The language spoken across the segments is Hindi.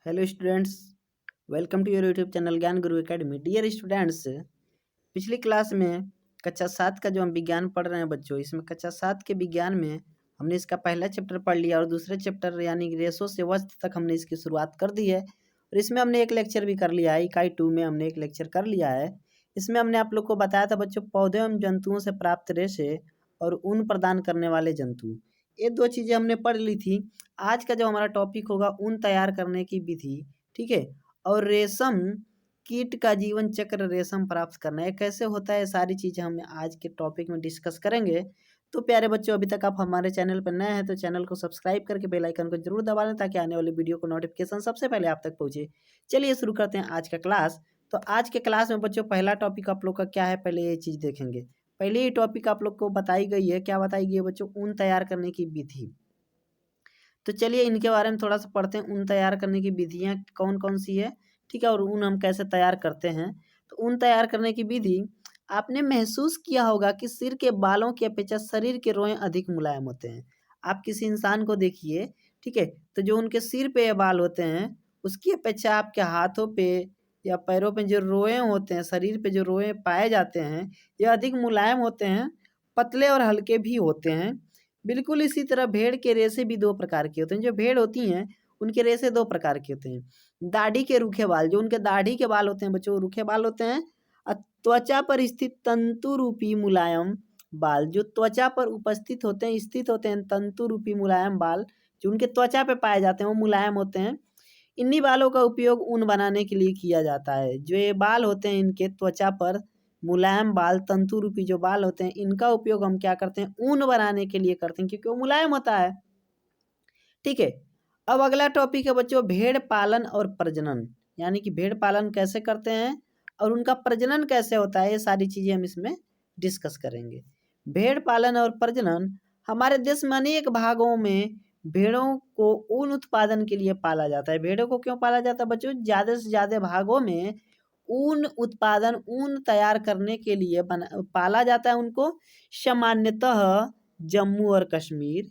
Hello students, welcome to your YouTube channel Gyan Guru academy. Dear students, पिछली क्लास में कक्षा 7 का जो हम विज्ञान पढ़ रहे हैं बच्चों, इसमें कक्षा 7 के विज्ञान में हमने इसका पहला चैप्टर पढ़ लिया और दूसरे चैप्टर यानी कि रेशों से वस्तु तक हमने इसकी शुरुआत कर दी है। और इसमें हमने एक लेक्चर भी कर लिया है, इकाई 2 में हमने एक लेक्चर कर लिया है। इसमें हमने आप लोग को बताया था बच्चों, पौधे एवं जंतुओं से प्राप्त रेशे और ऊन प्रदान करने वाले जंतु, ये दो चीज़ें हमने पढ़ ली थी। आज का जो हमारा टॉपिक होगा ऊन तैयार करने की विधि, ठीक है, और रेशम कीट का जीवन चक्र, रेशम प्राप्त करना है कैसे होता है, सारी चीज़ें हम आज के टॉपिक में डिस्कस करेंगे। तो प्यारे बच्चों, अभी तक आप हमारे चैनल पर नए हैं तो चैनल को सब्सक्राइब करके बेल आइकन को जरूर दबा लें ताकि आने वाली वीडियो को नोटिफिकेशन सबसे पहले आप तक पहुंचे। चलिए शुरू करते हैं आज का क्लास। तो आज के क्लास में बच्चों पहला टॉपिक आप लोग का क्या है, पहले ये चीज़ देखेंगे। पहले ही टॉपिक आप लोग को बताई गई है, क्या बताई गई है बच्चों, ऊन तैयार करने की विधि। तो चलिए इनके बारे में थोड़ा सा पढ़ते हैं। ऊन तैयार करने की विधियाँ कौन कौन सी है, ठीक है, और ऊन हम कैसे तैयार करते हैं। तो ऊन तैयार करने की विधि, आपने महसूस किया होगा कि सिर के बालों की अपेक्षा शरीर के रोएं अधिक मुलायम होते हैं। आप किसी इंसान को देखिए, ठीक है, तो जो उनके सिर पे बाल होते हैं उसकी अपेक्षा आपके हाथों पे या पैरों पे जो रोएं होते हैं, शरीर पे जो रोएं पाए जाते हैं, ये अधिक मुलायम होते हैं, पतले और हल्के भी होते हैं। बिल्कुल इसी तरह भेड़ के रेशे भी दो प्रकार के होते हैं। जो भेड़ होती हैं उनके रेशे दो प्रकार के होते हैं। दाढ़ी के रूखे बाल, जो उनके दाढ़ी के बाल होते हैं बच्चों, रूखे बाल होते हैं। और त्वचा पर स्थित तंतु रूपी मुलायम बाल, जो त्वचा पर उपस्थित होते हैं, स्थित होते हैं, तंतु रूपी मुलायम बाल जो उनके त्वचा पे पाए जाते हैं वो मुलायम होते हैं। इन्हीं बालों का उपयोग ऊन बनाने के लिए किया जाता है। जो ये बाल होते हैं इनके त्वचा पर मुलायम बाल, तंतु रूपी जो बाल होते हैं, इनका उपयोग हम क्या करते हैं, ऊन बनाने के लिए करते हैं, क्योंकि वो मुलायम होता है। ठीक है, अब अगला टॉपिक है बच्चों, भेड़ पालन और प्रजनन, यानी कि भेड़ पालन कैसे करते हैं और उनका प्रजनन कैसे होता है, ये सारी चीजें हम इसमें डिस्कस करेंगे। भेड़ पालन और प्रजनन, हमारे देश में अनेक भागों में भेड़ों को ऊन उत्पादन के लिए पाला जाता है। भेड़ों को क्यों पाला जाता है बच्चों, ज्यादा से ज्यादा भागों में ऊन उत्पादन, ऊन तैयार करने के लिए पाला जाता है उनको। सामान्यतः जम्मू और कश्मीर,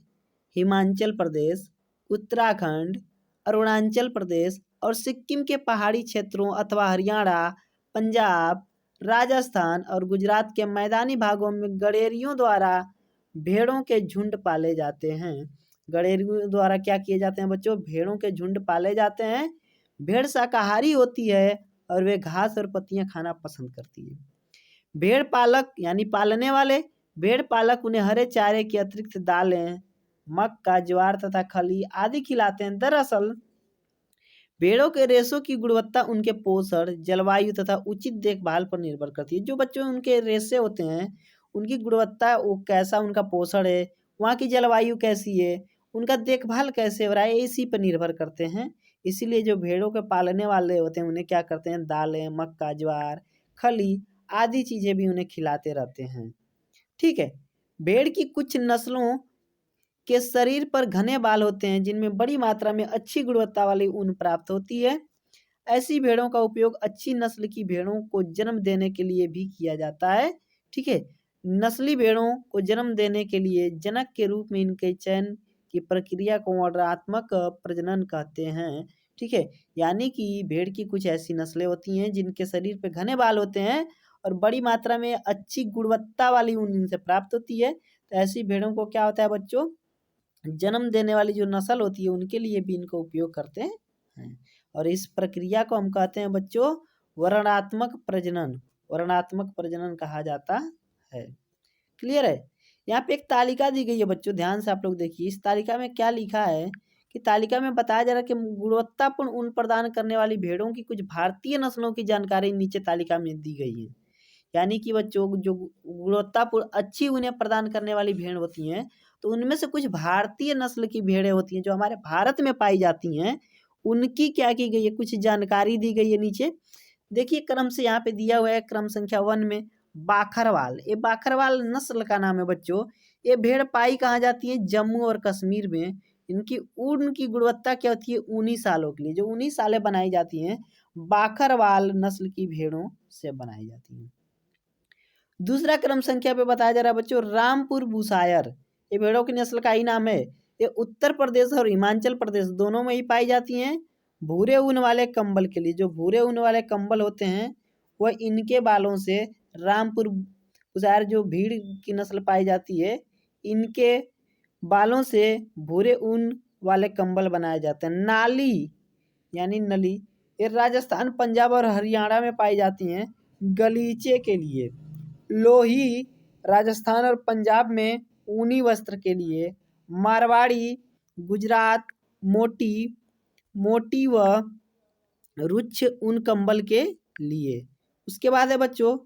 हिमाचल प्रदेश, उत्तराखंड, अरुणाचल प्रदेश और सिक्किम के पहाड़ी क्षेत्रों अथवा हरियाणा, पंजाब, राजस्थान और गुजरात के मैदानी भागों में गड़ेरियों द्वारा भेड़ों के झुंड पाले जाते हैं। गड़ेरियों द्वारा क्या किए जाते हैं बच्चों, भेड़ों के झुंड पाले जाते हैं। भेड़ शाकाहारी होती है और वे घास और पत्तियां खाना पसंद करती है। भेड़ पालक यानी पालने वाले, भेड़ पालक उन्हें हरे चारे के अतिरिक्त दालें, मक्का, ज्वार तथा खली आदि खिलाते हैं। दरअसल भेड़ों के रेशों की गुणवत्ता उनके पोषण, जलवायु तथा उचित देखभाल पर निर्भर करती है। जो बच्चों उनके रेशे होते हैं उनकी गुणवत्ता, वो कैसा उनका पोषण है, वहाँ की जलवायु कैसी है, उनका देखभाल कैसे हो रहा है, इसी पर निर्भर करते हैं। इसीलिए जो भेड़ों के पालने वाले होते हैं उन्हें क्या करते हैं, दालें, मक्का, ज्वार, खली आदि चीजें भी उन्हें खिलाते रहते हैं। ठीक है, भेड़ की कुछ नस्लों के शरीर पर घने बाल होते हैं जिनमें बड़ी मात्रा में अच्छी गुणवत्ता वाली ऊन प्राप्त होती है। ऐसी भेड़ों का उपयोग अच्छी नस्ल की भेड़ों को जन्म देने के लिए भी किया जाता है। ठीक है, नस्ली भेड़ों को जन्म देने के लिए जनक के रूप में इनके चयन की प्रक्रिया को वर्णात्मक प्रजनन कहते हैं। ठीक है, यानी कि भेड़ की कुछ ऐसी नस्लें होती हैं जिनके शरीर पे घने बाल होते हैं और बड़ी मात्रा में अच्छी गुणवत्ता वाली ऊन इनसे प्राप्त होती है। तो ऐसी भेड़ों को क्या होता है बच्चों, जन्म देने वाली जो नस्ल होती है उनके लिए भी इनको उपयोग करते हैं। और इस प्रक्रिया को हम कहते हैं बच्चों वर्णात्मक प्रजनन, वर्णात्मक प्रजनन कहा जाता है। क्लियर है। यहाँ पे एक तालिका दी गई है बच्चों, ध्यान से आप लोग देखिए। इस तालिका में क्या लिखा है कि तालिका में बताया जा रहा है कि गुणवत्तापूर्ण ऊन प्रदान करने वाली भेड़ों की कुछ भारतीय नस्लों की जानकारी नीचे तालिका में दी गई है। यानी कि बच्चों जो गुणवत्तापूर्ण अच्छी ऊनें प्रदान करने वाली भेड़ होती हैं, तो उनमें से कुछ भारतीय नस्ल की भेड़ें होती हैं जो हमारे भारत में पाई जाती हैं। उनकी क्या की गई है, कुछ जानकारी दी गई है नीचे। देखिए क्रम से यहाँ पे दिया हुआ है, क्रम संख्या 1 में बाखरवाल, ये बाखरवाल नस्ल का नाम है बच्चों। ये भेड़ पाई कहाँ जाती है, जम्मू और कश्मीर में। इनकी ऊन की गुणवत्ता क्या होती है, ऊनी सालों के लिए, जो ऊनी सालें बनाई जाती हैं बाखरवाल नस्ल की भेड़ों से बनाई जाती हैं। दूसरा क्रम संख्या पे बताया जा रहा है बच्चों रामपुर बुशायर, ये भेड़ों की नस्ल का ही नाम है। ये उत्तर प्रदेश और हिमाचल प्रदेश दोनों में ही पाई जाती हैं। भूरे ऊन वाले कंबल के लिए, जो भूरे ऊन वाले कंबल होते हैं वह इनके बालों से, रामपुर पुजार जो भीड़ की नस्ल पाई जाती है, इनके बालों से भूरे ऊन वाले कंबल बनाए जाते हैं। नाली यानी नली, ये राजस्थान, पंजाब और हरियाणा में पाई जाती हैं गलीचे के लिए। लोही राजस्थान और पंजाब में ऊनी वस्त्र के लिए। मारवाड़ी गुजरात मोटी मोटी व रुच्छ ऊन कंबल के लिए। उसके बाद है बच्चों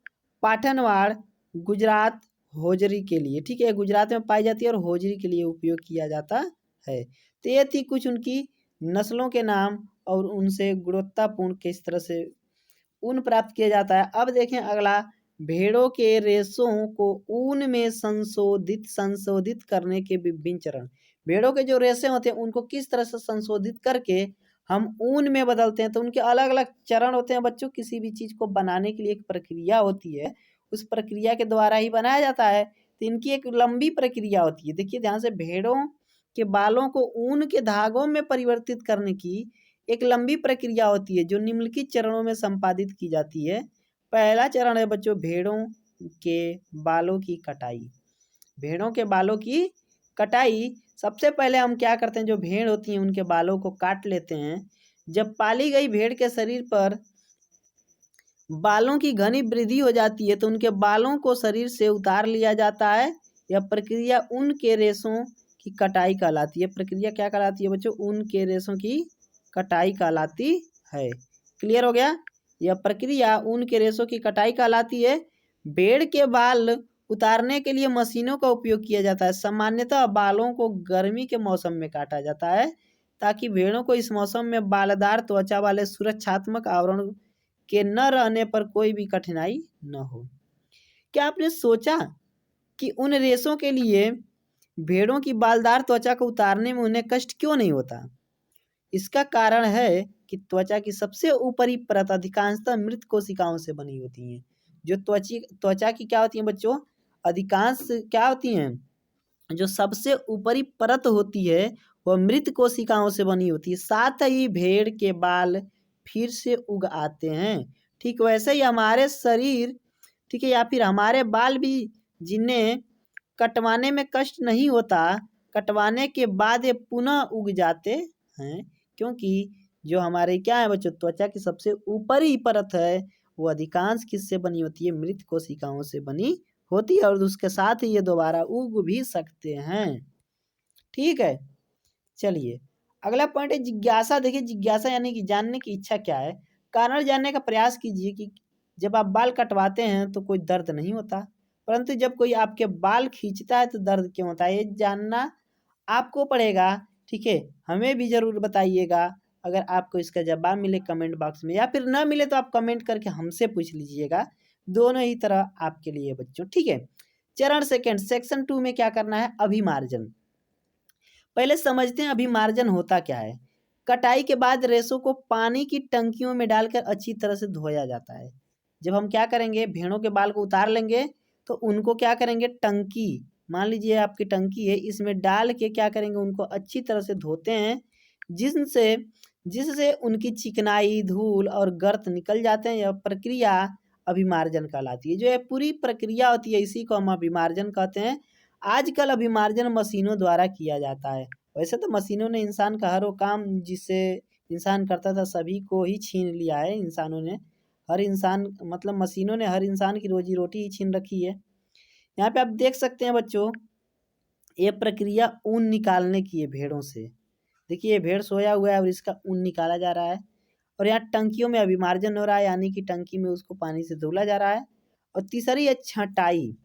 पाठनवाड़ गुजरात होजरी के लिए। ठीक है, गुजरात में पाई जाती है और होजरी के लिए उपयोग किया जाता है। तो ये थी कुछ उनकी नस्लों के नाम और उनसे गुणवत्तापूर्ण किस तरह से ऊन प्राप्त किया जाता है। अब देखें अगला, भेड़ों के रेशों को ऊन में संशोधित करने के विभिन्न चरण। भेड़ों के जो रेशे होते हैं उनको किस तरह से संशोधित करके हम ऊन में बदलते हैं, तो उनके अलग अलग चरण होते हैं बच्चों। किसी भी चीज को बनाने के लिए एक प्रक्रिया होती है, उस प्रक्रिया के द्वारा ही बनाया जाता है। तो इनकी एक लंबी प्रक्रिया होती है। देखिए ध्यान से, भेड़ों के बालों को ऊन के धागों में परिवर्तित करने की एक लंबी प्रक्रिया होती है जो निम्नलिखित चरणों में संपादित की जाती है। पहला चरण है बच्चों भेड़ों के बालों की कटाई। भेड़ों के बालों की कटाई, सबसे पहले हम क्या करते हैं, जो भेड़ होती हैं उनके बालों को काट लेते हैं। जब पाली गई भेड़ के शरीर पर बालों की घनी वृद्धि हो जाती है तो उनके बालों को शरीर से उतार लिया जाता है। यह प्रक्रिया ऊन के रेशों की कटाई कहलाती है। प्रक्रिया क्या कहलाती है बच्चों? ऊन के रेशों की कटाई कहलाती है। क्लियर हो गया? यह प्रक्रिया ऊन के रेशों की कटाई कहलाती है। भेड़ के बाल उतारने के लिए मशीनों का उपयोग किया जाता है। सामान्यतः बालों को गर्मी के मौसम में काटा जाता है ताकि भेड़ों को इस मौसम में बालदार त्वचा वाले सुरक्षात्मक आवरण के न रहने पर कोई भी कठिनाई न हो। क्या आपने सोचा कि उन रेशों के लिए भेड़ों की बालदार त्वचा को उतारने में उन्हें कष्ट क्यों नहीं होता? इसका कारण है कि त्वचा की सबसे ऊपरी परत अधिकांशतः मृत कोशिकाओं से बनी होती हैं। जो त्वचा की क्या होती है बच्चों? अधिकांश क्या होती हैं? जो सबसे ऊपरी परत होती है वह मृत कोशिकाओं से बनी होती है। साथ ही भेड़ के बाल फिर से उग आते हैं। ठीक वैसे ही हमारे शरीर, ठीक है, या फिर हमारे बाल भी, जिन्हें कटवाने में कष्ट नहीं होता, कटवाने के बाद ये पुनः उग जाते हैं, क्योंकि जो हमारे क्या है बच्चों, त्वचा की सबसे ऊपरी परत है वो अधिकांश किससे बनी होती है? मृत कोशिकाओं से बनी होती है, और उसके साथ ही ये दोबारा उग भी सकते हैं। ठीक है, चलिए अगला पॉइंट है जिज्ञासा। देखिए जिज्ञासा यानी कि जानने की इच्छा क्या है। कारण जानने का प्रयास कीजिए कि जब आप बाल कटवाते हैं तो कोई दर्द नहीं होता, परंतु जब कोई आपके बाल खींचता है तो दर्द क्यों होता है, ये जानना आपको पड़ेगा। ठीक है, हमें भी ज़रूर बताइएगा। अगर आपको इसका जवाब मिले कमेंट बॉक्स में, या फिर ना मिले तो आप कमेंट करके हमसे पूछ लीजिएगा। दोनों ही तरह आपके लिए बच्चों। ठीक है, चरण सेकंड, सेक्शन 2 में क्या करना है? अभिमार्जन। पहले समझते हैं अभिमार्जन होता क्या है। कटाई के बाद रेशों को पानी की टंकियों में डालकर अच्छी तरह से धोया जाता है। जब हम क्या करेंगे, भेड़ों के बाल को उतार लेंगे तो उनको क्या करेंगे, टंकी, मान लीजिए आपकी टंकी है, इसमें डाल के क्या करेंगे, उनको अच्छी तरह से धोते हैं, जिससे जिससे उनकी चिकनाई, धूल और गर्त निकल जाते हैं। यह प्रक्रिया अभिमार्जन कहलाती है। जो ये पूरी प्रक्रिया होती है इसी को हम अभिमार्जन कहते हैं। आजकल अभिमार्जन मशीनों द्वारा किया जाता है। वैसे तो मशीनों ने इंसान का हर वो काम जिससे इंसान करता था सभी को ही छीन लिया है। इंसानों ने, हर इंसान, मतलब मशीनों ने हर इंसान की रोजी रोटी ही छीन रखी है। यहाँ पे आप देख सकते हैं बच्चों, ये प्रक्रिया ऊन निकालने की है भेड़ों से। देखिए ये भेड़ सोया हुआ है और इसका ऊन निकाला जा रहा है, और यहाँ टंकियों में अभिमार्जन हो रहा है, यानी कि टंकी में उसको पानी से धुला जा रहा है। और तीसरी है छटाई।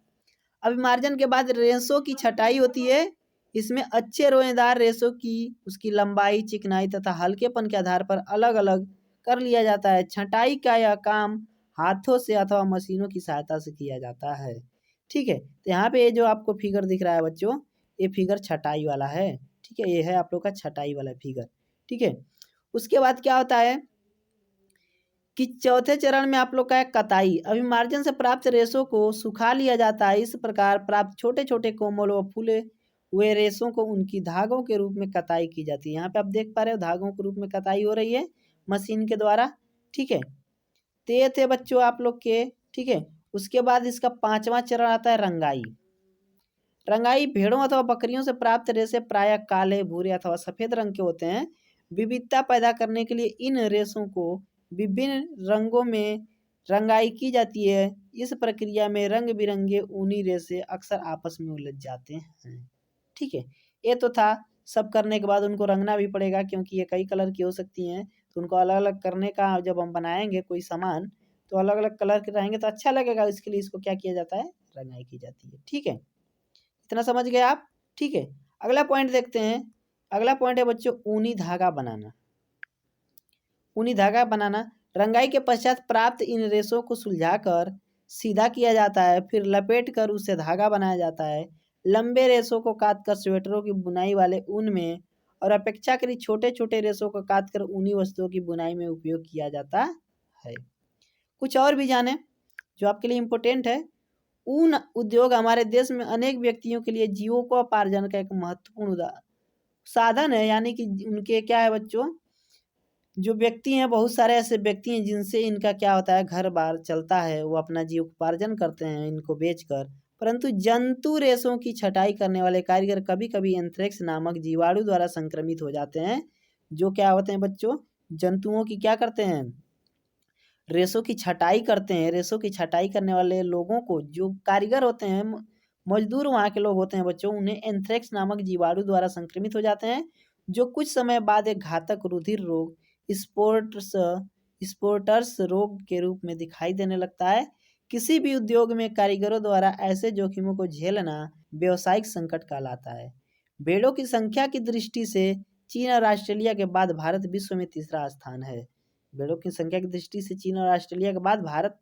अभिमार्जन के बाद रेशों की छटाई होती है। इसमें अच्छे रोएदार रेशों की उसकी लंबाई, चिकनाई तथा हल्केपन के आधार पर अलग अलग कर लिया जाता है। छटाई का यह काम हाथों से अथवा मशीनों की सहायता से किया जाता है। ठीक है, तो यहाँ पे ये जो आपको फिगर दिख रहा है बच्चों, ये फिगर छटाई वाला है। ठीक है, ये है आप लोग का छटाई वाला फिगर। ठीक है, उसके बाद क्या होता है कि चौथे चरण में आप लोग का है कताई। अभिमार्जन से प्राप्त रेशों को सुखा लिया जाता है। इस प्रकार प्राप्त छोटे छोटे कोमल व फूले हुए रेशों को उनकी धागों के रूप में कताई की जाती है। यहाँ पे आप देख पा रहे हो धागों के रूप में कताई हो रही है, मशीन के द्वारा। ठीक है, तो ये थे बच्चों आप लोग के। ठीक है, उसके बाद इसका 5वां चरण आता है रंगाई। रंगाई भेड़ों अथवा बकरियों से प्राप्त रेशे प्रायः काले, भूरे अथवा सफेद रंग के होते हैं। विविधता पैदा करने के लिए इन रेशों को विभिन्न रंगों में रंगाई की जाती है। इस प्रक्रिया में रंग बिरंगे ऊनी रेशे अक्सर आपस में उलझ जाते हैं। ठीक है, ये तो था। सब करने के बाद उनको रंगना भी पड़ेगा, क्योंकि ये कई कलर की हो सकती हैं, तो उनको अलग अलग करने का, जब हम बनाएंगे कोई सामान तो अलग अलग कलर के रहेंगे तो अच्छा लगेगा। इसके लिए इसको क्या किया जाता है, रंगाई की जाती है। ठीक है, इतना समझ गए आप। ठीक है, अगला पॉइंट देखते हैं। अगला पॉइंट है बच्चों ऊनी धागा बनाना। ऊनी धागा बनाना, रंगाई के पश्चात प्राप्त इन रेशों को सुलझाकर सीधा किया जाता है, फिर लपेट कर उससे धागा बनाया जाता है। लंबे रेशों को काटकर स्वेटरों की बुनाई वाले ऊन में और अपेक्षाकृत छोटे छोटे रेशों को काटकर ऊनी वस्त्रों की बुनाई में उपयोग किया जाता है। कुछ और भी जाने जो आपके लिए इम्पोर्टेंट है। ऊन उद्योग हमारे देश में अनेक व्यक्तियों के लिए जीविकोपार्जन का एक महत्वपूर्ण साधन है। यानी कि उनके क्या है बच्चों, जो व्यक्ति हैं, बहुत सारे ऐसे व्यक्ति हैं जिनसे इनका क्या होता है, घर बार चलता है, वो अपना जीविकोपार्जन करते हैं इनको बेचकर। परंतु जंतु रेशों की छटाई करने वाले कारीगर कभी कभी एंथ्रेक्स नामक जीवाणु द्वारा संक्रमित हो जाते हैं। जो क्या होते हैं बच्चों, जंतुओं की क्या करते हैं, रेशों की छटाई करते हैं। रेशों की छटाई करने वाले लोगों को, जो कारीगर होते हैं, मजदूर वहाँ के लोग होते हैं बच्चों, उन्हें एंथ्रेक्स नामक जीवाणु द्वारा संक्रमित हो जाते हैं, जो कुछ समय बाद एक घातक रुधिर रोग स्पोर्ट्स स्पोर्टर्स रोग के रूप में दिखाई देने लगता है। किसी भी उद्योग में कारीगरों द्वारा ऐसे जोखिमों को झेलना व्यवसायिक संकट कहलाता है। भेड़ों की संख्या की दृष्टि से चीन और ऑस्ट्रेलिया के बाद भारत विश्व में तीसरा स्थान है। भेड़ों की संख्या की दृष्टि से चीन और ऑस्ट्रेलिया के बाद भारत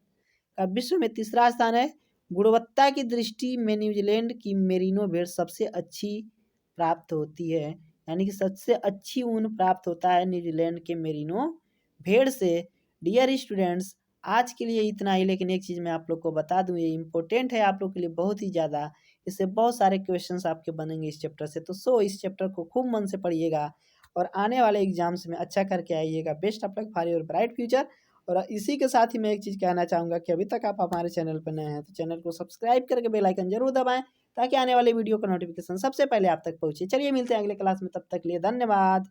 का विश्व में तीसरा स्थान है। गुणवत्ता की दृष्टि में न्यूजीलैंड की मेरिनो भेड़ सबसे अच्छी प्राप्त होती है। यानी कि सबसे अच्छी ऊन प्राप्त होता है न्यूजीलैंड के मेरिनो भेड़ से। डियर स्टूडेंट्स, आज के लिए इतना ही, लेकिन एक चीज़ मैं आप लोग को बता दूं, ये इम्पोर्टेंट है आप लोग के लिए बहुत ही ज़्यादा। इससे बहुत सारे क्वेश्चंस आपके बनेंगे इस चैप्टर से, तो इस चैप्टर को खूब मन से पढ़िएगा और आने वाले एग्जाम्स में अच्छा करके आइएगा। Best of luck for your bright future. और इसी के साथ ही मैं एक चीज़ कहना चाहूँगा कि अभी तक आप हमारे चैनल पर नए हैं तो चैनल को सब्सक्राइब करके बेल आइकन जरूर दबाएं, ताकि आने वाले वीडियो का नोटिफिकेशन सबसे पहले आप तक पहुँचे। चलिए मिलते हैं अगले क्लास में, तब तक के लिए धन्यवाद।